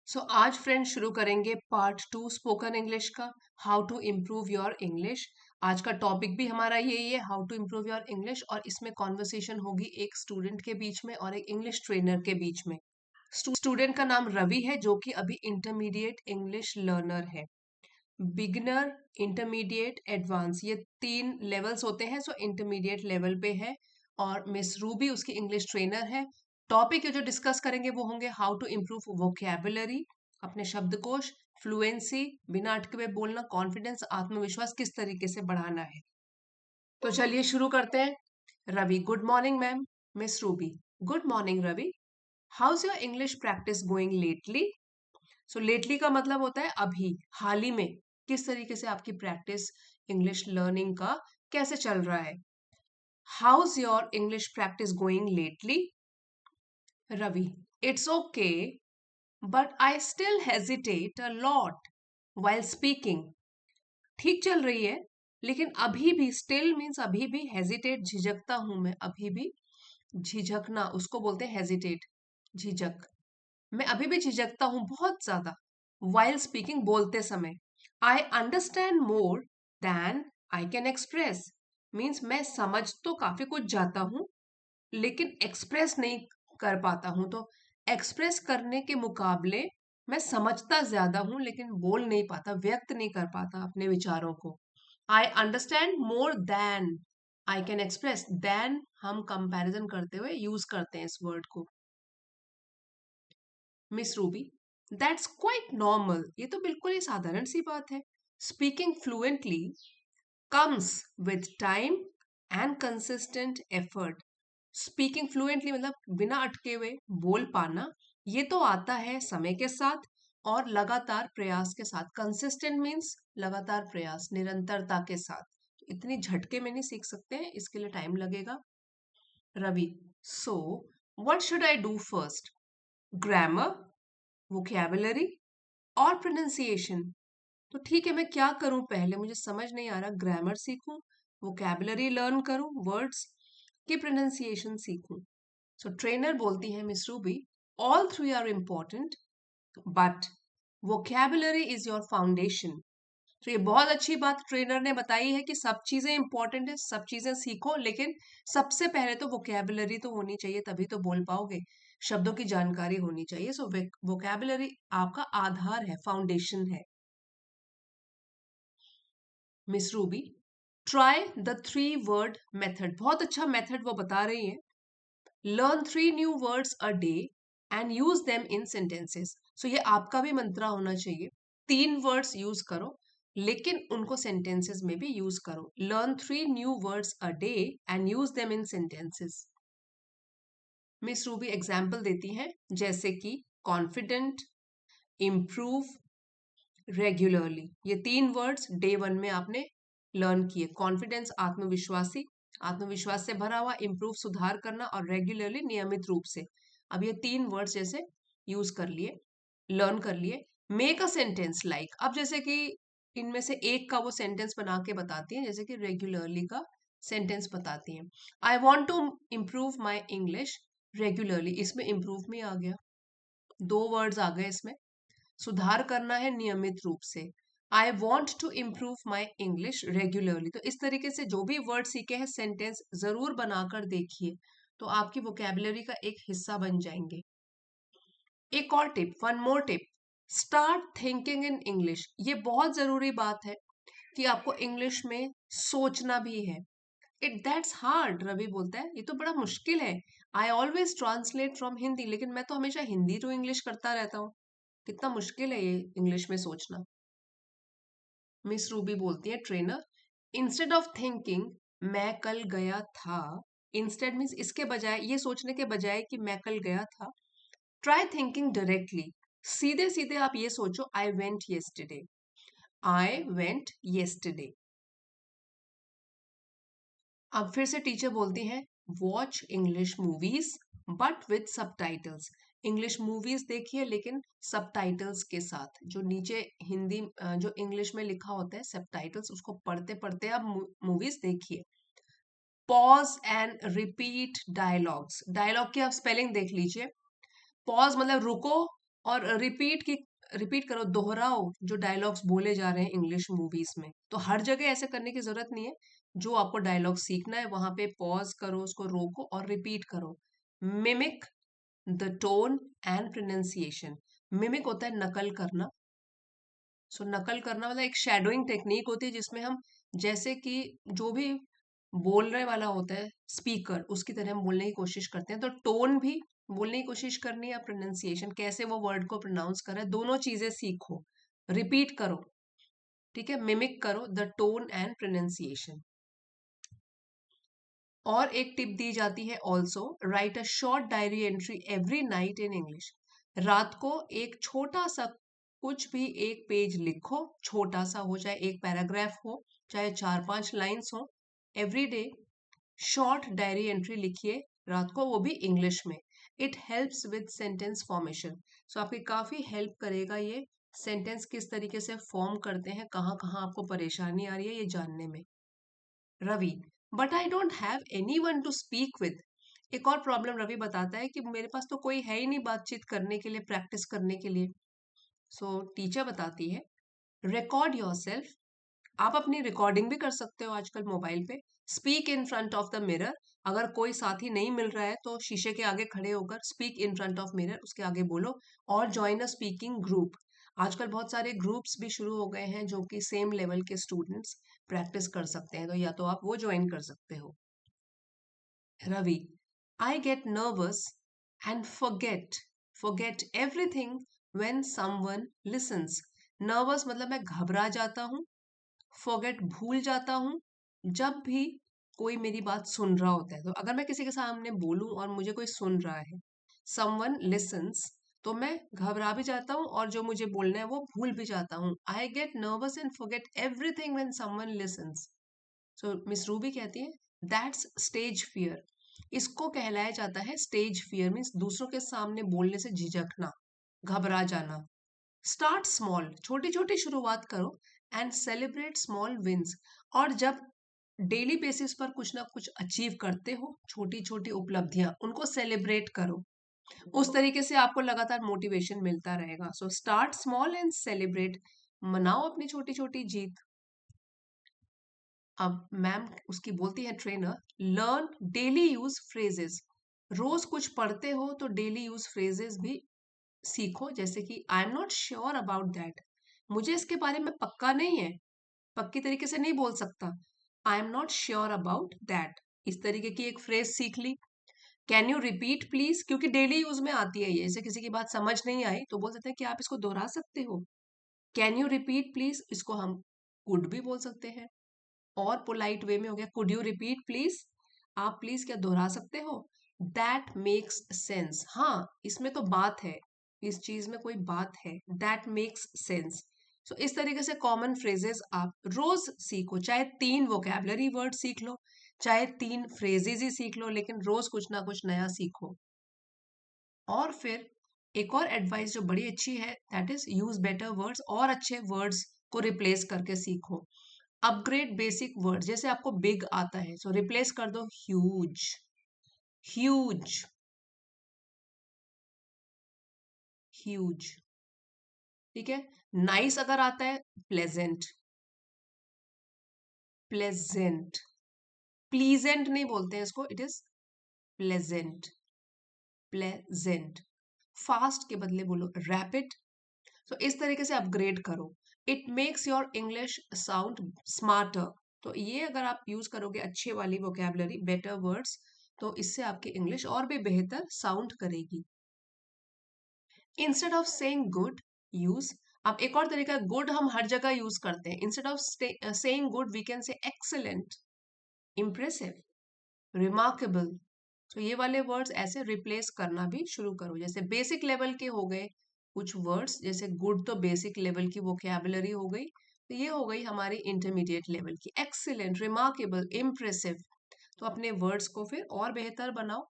आज फ्रेंड्स शुरू करेंगे पार्ट 2 स्पोकन इंग्लिश का। How to improve your English. आज का टॉपिक भी हमारा यही है, how to improve your English. और इसमें कॉन्वर्सेशन होगी एक स्टूडेंट के बीच में और एक इंग्लिश ट्रेनर के बीच में। स्टूडेंट का नाम रवि है जो कि अभी इंटरमीडिएट इंग्लिश लर्नर है। बिगिनर, इंटरमीडिएट, एडवांस, ये 3 लेवल्स होते हैं। सो इंटरमीडिएट लेवल पे है। और मिस रूबी उसकी इंग्लिश ट्रेनर है। टॉपिक जो डिस्कस करेंगे वो होंगे हाउ टू इम्प्रूव वोकैबुलरी, अपने शब्दकोश, फ्लुएंसी, बिना अटके हुए बोलना, कॉन्फिडेंस, आत्मविश्वास किस तरीके से बढ़ाना है। तो चलिए शुरू करते हैं। Ravi, good morning ma'am. Miss Ruby, good morning Ravi. How's your English practice going lately. So lately का मतलब होता है अभी, हाल ही में किस तरीके से आपकी प्रैक्टिस इंग्लिश लर्निंग का कैसे चल रहा है। How's your English practice going lately. Ravi, it's okay but I still hesitate a lot while speaking. ठीक चल रही है लेकिन अभी भी, स्टिल मीन्स अभी भी, हेजिटेट झिझकता हूं मैं, अभी भी झिझकना उसको बोलते हैं हेजिटेट, झिझक। मैं अभी भी झिझकता हूं बहुत ज्यादा। वाइल स्पीकिंग, बोलते समय। I understand more than I can express, means मैं समझ तो काफी कुछ जाता हूं लेकिन एक्सप्रेस नहीं कर पाता हूं। तो एक्सप्रेस करने के मुकाबले मैं समझता ज्यादा हूं लेकिन बोल नहीं पाता, व्यक्त नहीं कर पाता अपने विचारों को। I understand more than I can express. Then हम कंपैरिजन करते हुए यूज करते हैं इस वर्ड को। Miss Ruby, that's quite normal, ये तो बिल्कुल ही साधारण सी बात है। Speaking fluently comes with time and consistent effort. Speaking fluently मतलब बिना अटके हुए बोल पाना, ये तो आता है समय के साथ और लगातार प्रयास के साथ। कंसिस्टेंट मीन्स लगातार प्रयास, निरंतरता के साथ। इतनी झटके में नहीं सीख सकते हैं, इसके लिए टाइम लगेगा। Ravi, so what should I do first? Grammar, vocabulary और प्रोनाउंसिएशन। तो ठीक है, मैं क्या करूं पहले, मुझे समझ नहीं आ रहा। ग्रामर सीखूं, वोकैबुलरी लर्न करूं, वर्ड्स की प्रोनाउंसिएशन सीखूं। सो ट्रेनर बोलती है miss Ruby, all three are important but vocabulary is your foundation. तो ये बहुत अच्छी बात ट्रेनर ने बताई है कि सब चीजें इंपॉर्टेंट है, सब चीजें सीखो, लेकिन सबसे पहले तो वोकैबुलरी तो होनी चाहिए, तभी तो बोल पाओगे। शब्दों की जानकारी होनी चाहिए। सो वोकैबुलरी आपका आधार है, फाउंडेशन है। Miss Ruby, try the 3 word method. बहुत अच्छा मेथड वो बता रही है। Learn 3 new words a day and use them in sentences. So ये आपका भी मंत्रा होना चाहिए। 3 वर्ड्स यूज करो लेकिन उनको सेंटेंसेस में भी यूज करो। Learn 3 new words a day and use them in sentences. Miss Ruby example देती हैं जैसे कि कॉन्फिडेंट, इम्प्रूव, रेगुलरली। ये 3 वर्ड्स डे 1 में आपने लर्न किए। कॉन्फिडेंस आत्मविश्वासी, आत्मविश्वास से भरा हुआ, इम्प्रूव सुधार करना, और रेगुलरली नियमित रूप से। अब ये 3 वर्ड्स जैसे यूज कर लिए, लर्न कर लिए। मेक अ सेंटेंस लाइक, अब जैसे कि इनमें से एक का वो सेंटेंस बना के बताती हैं, जैसे कि रेगुलरली का सेंटेंस बताती हैं। I want to improve my English regularly, इसमें इम्प्रूव में आ गया, 2 वर्ड्स आ गए इसमें। सुधार करना है नियमित रूप से। I want to improve my English regularly. तो इस तरीके से जो भी वर्ड सीखे हैं सेंटेंस जरूर बनाकर देखिए, तो आपकी वोकैबुलरी का एक हिस्सा बन जाएंगे। एक और tip, one more tip, start thinking in English. ये बहुत जरूरी बात है कि आपको इंग्लिश में सोचना भी है। इट दैट्स हार्ड, रवि बोलता है, ये तो बड़ा मुश्किल है। I always translate from Hindi, लेकिन मैं तो हमेशा हिंदी टू इंग्लिश करता रहता हूँ। कितना मुश्किल है ये इंग्लिश में सोचना। मिस रूबी बोलती है ट्रेनर, इंस्टेड ऑफ थिंकिंग मैं कल गया था, इंस्टेड मीन्स इसके बजाय, ये सोचने के बजाय कि मैं कल गया था, ट्राई थिंकिंग डायरेक्टली। सीधे सीधे आप ये सोचो, I went yesterday, I went yesterday. अब फिर से टीचर बोलती हैं, watch English movies but with subtitles. English movies देखिए लेकिन सबटाइटल्स के साथ, जो नीचे हिंदी जो इंग्लिश में लिखा होता है सबटाइटल्स, उसको पढ़ते पढ़ते आप मूवीज देखिए। Pause and repeat dialogues, dialogue की आप स्पेलिंग देख लीजिए। पॉज मतलब रुको, और रिपीट करो, दोहराओ जो डायलॉग्स बोले जा रहे हैं इंग्लिश मूवीज में। तो हर जगह ऐसे करने की जरूरत नहीं है। जो आपको डायलॉग सीखना है वहां पे पॉज करो, उसको रोको और रिपीट करो। Mimic the tone and pronunciation. Mimic होता है नकल करना। सो नकल करना मतलब एक शैडोइंग टेक्निक होती है जिसमें हम, जैसे कि जो भी बोलने वाला होता है स्पीकर, उसकी तरह हम बोलने की कोशिश करते हैं। तो टोन भी बोलने की कोशिश करनी है, प्रोनाउंसिएशन कैसे वो वर्ड को प्रोनाउंस कर रहा है, दोनों चीजें सीखो, रिपीट करो। ठीक है, मिमिक करो द टोन एंड प्रोनाउंसिएशन। और एक टिप दी जाती है also, right a short diary entry every night in English. रात को एक छोटा सा, कुछ भी एक पेज लिखो, छोटा सा हो, चाहे एक पैराग्राफ हो, चाहे 4-5 लाइन्स हो। Every day short diary entry लिखिए रात को, वो भी इंग्लिश में। It helps with sentence formation. So आपकी काफी हेल्प करेगा ये, सेंटेंस किस तरीके से फॉर्म करते हैं, कहाँ कहाँ आपको परेशानी आ रही है ये जानने में। Ravi, but I don't have anyone to speak with. एक और प्रॉब्लम रवि बताता है कि मेरे पास तो कोई है ही नहीं बातचीत करने के लिए, प्रैक्टिस करने के लिए। सो टीचर बताती है, रिकॉर्ड योर सेल्फ। आप अपनी रिकॉर्डिंग भी कर सकते हो आजकल मोबाइल पे। Speak in front of the mirror. अगर कोई साथी नहीं मिल रहा है तो शीशे के आगे खड़े होकर speak in front of mirror, उसके आगे बोलो। और ज्वाइन अ स्पीकिंग ग्रुप। आजकल बहुत सारे ग्रुप्स भी शुरू हो गए हैं जो कि सेम लेवल के स्टूडेंट्स प्रैक्टिस कर सकते हैं, तो या तो आप वो ज्वाइन कर सकते हो। Ravi, I get nervous and forget everything when someone listens. Nervous मतलब मैं घबरा जाता हूँ, फॉरगेट भूल जाता हूँ जब भी कोई मेरी बात सुन रहा होता है। तो अगर मैं किसी के सामने बोलूं और मुझे कोई सुन रहा है, समवन लिसन्स, तो मैं घबरा भी जाता हूँ और जो मुझे बोलना है वो भूल भी जाता हूँ। आई get nervous and forget everything when someone lessons. So miss Ruby कहती है, दैट्स स्टेज फियर। इसको कहलाया जाता है स्टेज फियर, मीन्स दूसरों के सामने बोलने से झिझकना, घबरा जाना। स्टार्ट स्मॉल, छोटी छोटी शुरुआत करो। And celebrate small wins. और जब डेली बेसिस पर कुछ ना कुछ अचीव करते हो, छोटी छोटी उपलब्धियां, उनको सेलिब्रेट करो। उस तरीके से आपको लगातार मोटिवेशन मिलता रहेगा। So start small and celebrate. मनाओ अपनी छोटी छोटी जीत। अब मैम उसकी बोलती है trainer, learn daily use phrases. रोज कुछ पढ़ते हो तो डेली यूज फ्रेजेस भी सीखो, जैसे कि I am not sure about that. मुझे इसके बारे में पक्का नहीं है, पक्की तरीके से नहीं बोल सकता। I am not sure about that, इस तरीके की एक फ्रेज सीख ली। कैन यू रिपीट प्लीज, क्योंकि डेली यूज में आती है ये, जैसे किसी की बात समझ नहीं आई तो बोल सकते हैं कि आप इसको दोहरा सकते हो। कैन यू रिपीट प्लीज, इसको हम कुड भी बोल सकते हैं। और पोलाइट वे में हो गया, कुड यू रिपीट प्लीज, आप प्लीज क्या दोहरा सकते हो। दैट मेक्स सेंस, हाँ इसमें तो बात है, इस चीज में कोई बात है। That makes sense. सो इस तरीके से कॉमन फ्रेजेस आप रोज सीखो, चाहे 3 वोकेबलरी वर्ड सीख लो, चाहे 3 फ्रेजेस ही सीख लो, लेकिन रोज कुछ ना कुछ नया सीखो। और फिर एक और एडवाइस जो बड़ी अच्छी है, that is use better words. और अच्छे वर्ड्स को रिप्लेस करके सीखो। अपग्रेड बेसिक वर्ड, जैसे आपको बिग आता है सो रिप्लेस कर दो ह्यूज। Huge, huge. ठीक है। नाइस अगर आता है, प्लेजेंट, प्लेजेंट। प्लीजेंट नहीं बोलते हैं इसको, it is pleasant, pleasant. Fast के बदले बोलो रैपिड। तो इस तरीके से अपग्रेड करो। It makes your English sound smarter. तो ये अगर आप यूज करोगे अच्छे वाली वोकेबलरी, बेटर वर्ड्स, तो इससे आपकी इंग्लिश और भी बेहतर साउंड करेगी। Instead of saying good, use, अब एक और तरीका, गुड हम हर जगह यूज करते हैं। Instead of saying good we can say excellent, impressive, remarkable. तो ये वाले वर्ड्स ऐसे रिप्लेस करना भी शुरू करो। जैसे बेसिक लेवल के हो गए कुछ वर्ड्स, जैसे गुड तो बेसिक लेवल की वोकेबलरी हो गई, तो ये हो गई हमारी इंटरमीडिएट लेवल की। Excellent, remarkable, impressive. तो अपने वर्ड्स को फिर और बेहतर बनाओ।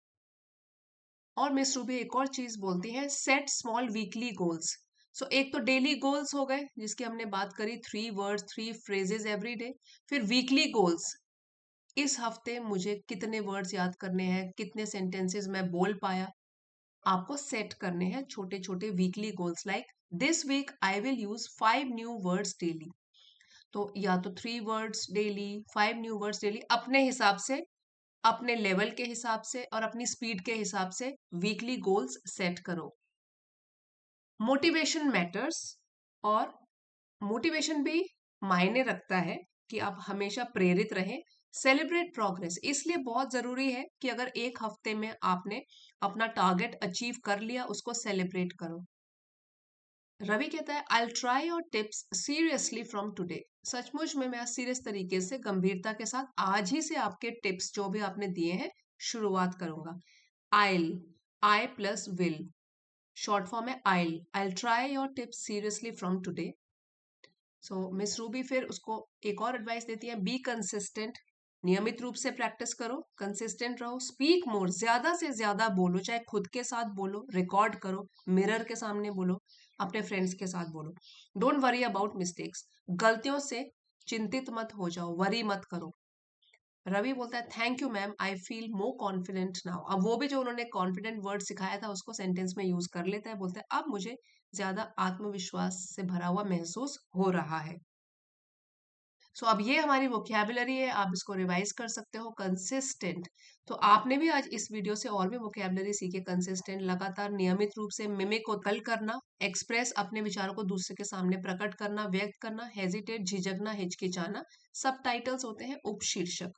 और मिस रूबी एक और चीज बोलती है, सेट स्मॉल वीकली गोल्स। सो एक तो डेली गोल्स हो गए जिसकी हमने बात करी, 3 वर्ड्स 3 फ्रेजेस एवरी डे। फिर वीकली गोल्स, इस हफ्ते मुझे कितने वर्ड्स याद करने हैं, कितने सेंटेंसेस मैं बोल पाया। आपको सेट करने हैं छोटे छोटे weekly goals, like this week I will use 5 new words daily. तो या तो 3 words daily, 5 new words daily, अपने हिसाब से, अपने लेवल के हिसाब से और अपनी स्पीड के हिसाब से वीकली गोल्स सेट करो। मोटिवेशन मैटर्स, और मोटिवेशन भी मायने रखता है कि आप हमेशा प्रेरित रहें। सेलिब्रेट प्रोग्रेस, इसलिए बहुत जरूरी है कि अगर एक हफ्ते में आपने अपना टारगेट अचीव कर लिया, उसको सेलिब्रेट करो। रवि कहता है आई try your tips seriously from today. सचमुच में मैं सीरियस तरीके से, गंभीरता के साथ आज ही से आपके टिप्स जो भी आपने दिए हैं शुरुआत करूंगा। I'll, I plus will, short form है I'll, I try your tips seriously from today. So miss Ruby फिर उसको एक और एडवाइस देती है, बी कंसिस्टेंट, नियमित रूप से प्रैक्टिस करो, कंसिस्टेंट रहो, स्पीक मोर, ज्यादा से ज्यादा बोलो, चाहे खुद के साथ बोलो, रिकॉर्ड करो, मिरर के सामने बोलो, अपने फ्रेंड्स के साथ बोलो। डोंट वरी अबाउट मिस्टेक्स, गलतियों से चिंतित मत हो जाओ, वरी मत करो। रवि बोलता है thank you ma'am, I feel more confident now. अब वो भी जो उन्होंने कॉन्फिडेंट वर्ड सिखाया था उसको सेंटेंस में यूज कर लेता है, बोलता है अब मुझे ज्यादा आत्मविश्वास से भरा हुआ महसूस हो रहा है। सो अब ये हमारी वोकैबुलरी है, आप इसको रिवाइज कर सकते हो। कंसिस्टेंट, तो आपने भी आज इस वीडियो से और भी वोकैबुलरी सीखे। कंसिस्टेंट, लगातार, नियमित रूप से, मिमिक को कल करना, एक्सप्रेस, अपने विचारों को दूसरे के सामने प्रकट करना, व्यक्त करना, हेजिटेट, झिझकना, हिचकिचाना। सब टाइटल्स होते हैं उपशीर्षक।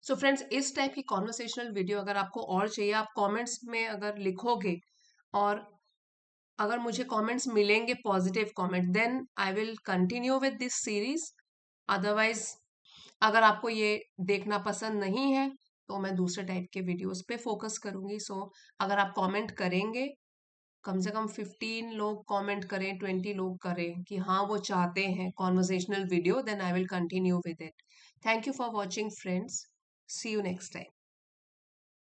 सो फ्रेंड्स, इस टाइप की कॉन्वर्सेशनल वीडियो अगर आपको और चाहिए, आप कमेंट्स में अगर लिखोगे, और अगर मुझे कमेंट्स मिलेंगे positive comment, then I will continue with this series. Otherwise अगर आपको ये देखना पसंद नहीं है तो मैं दूसरे टाइप के वीडियोस पे फोकस करूंगी। सो अगर आप कमेंट करेंगे, कम से कम 15 लोग कमेंट करें, 20 लोग करें कि हाँ वो चाहते हैं conversational video, then I will continue with it. Thank you for watching friends, see you next time.